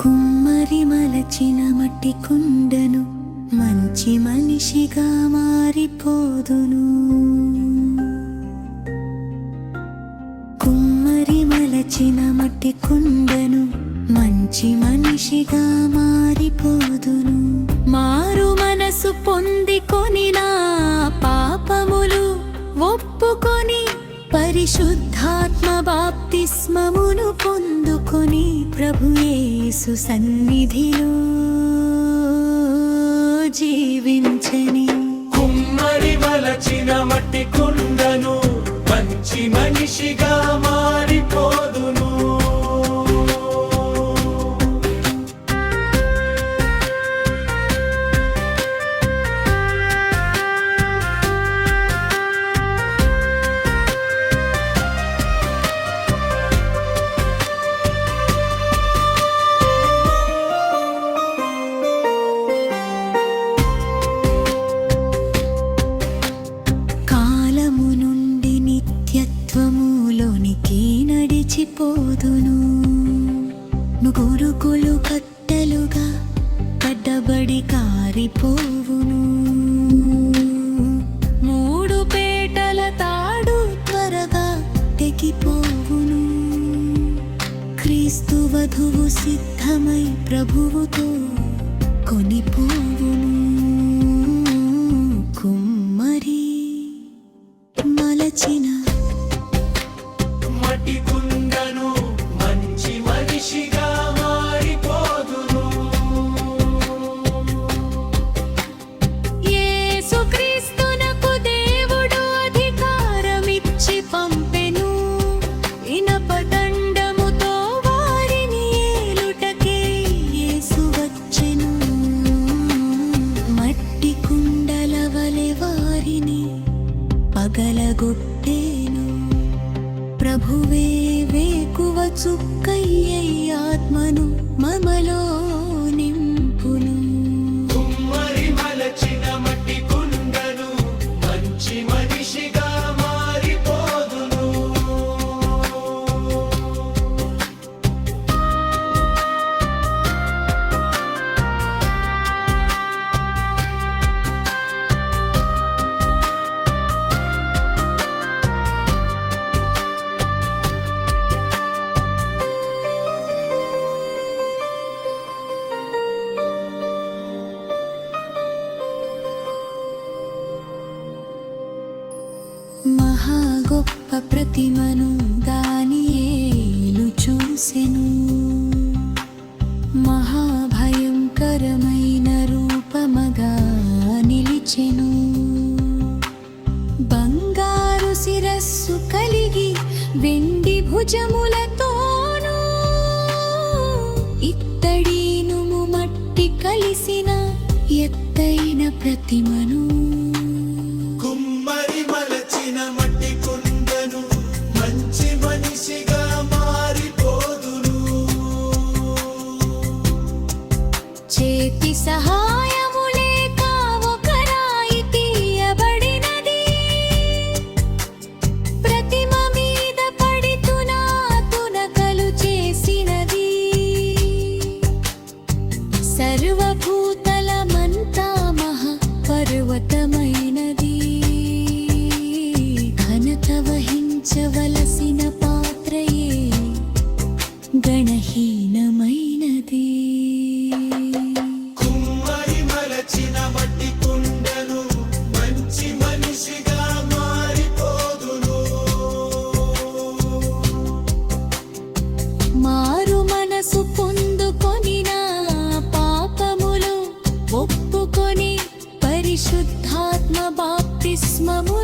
కుమ్మరి మలచిన మట్టి కుండను మంచి మనిషిగా మారిపోదును. కుమ్మరి మలచిన మట్టి కుండను మంచి మనిషిగా మారిపోదును. మారు మనసు పొందికొని నా పాపములు ఒప్పుకొని పరిశుద్ధాత్మ బాప్తిస్మమును పొందుకొని ప్రభు యేసు సన్నిధిలో జీవించని. కుమ్మరి మలచిన మట్టి కుండను మంచి మనిషిగా మారిపోదును. నిత్యత్వములోనికి నడిచిపోదును. గురుకులు కట్టెలుగా కడ్డబడి కారిపోవును. మూడు పేటల తాడు త్వరగా తెగిపోవును. క్రీస్తు వధువు సిద్ధమై ప్రభువుతో కొనిపోవును. కుమ్మరి మలచిన మట్టి కుండను మంచి మనిషిగా మారిపోదును. యేసుక్రీస్తునకు దేవుడు అధికారమిచ్చి పంపెను. ఇనపదండముతో వారిని ఏలుటకే యేసు వచ్చెను. మట్టి కుండల వలె వారిని పగలగొట్టేను. ప్రభువే వేకువ చుక్కయ్యై ఆత్మను మమలో నింపును. కుమ్మరి మలచిన మట్టి కుండను మంచి మనిషిగా మారిపోదును. మహా గొప్ప ప్రతిమను దానియేలు చూసెను. మహాభయంకరమైన రూపమగా నిలిచెను. బంగారు శిరస్సు కలిగి వెండి భుజములతోనూ ఇత్తడి ఇనుము మట్టి కలిసిన ఎత్తైన ప్రతిమను. కుమ్మరి మలచిన మట్టి కుండను మంచి మనిషిగా మారిపోదును. చేతి సహాయము లేక ఒక రాయి తీయబడినది. ప్రతిమ మీద పడి తునకలు చేసినది. సర్వభూతలమంతా మహా పర్వతమైనది. ఘనత వహించవలసిన పాత్రయే గణహీనమైనది. కుమ్మరి మలచిన మట్టి కుండను మంచి మనిషిగా మారిపోదును. మారు మనసు పొందుకొని నా పాపములు ఒప్పుకొని పరిశుద్ధాత్మ బాప్తిస్మము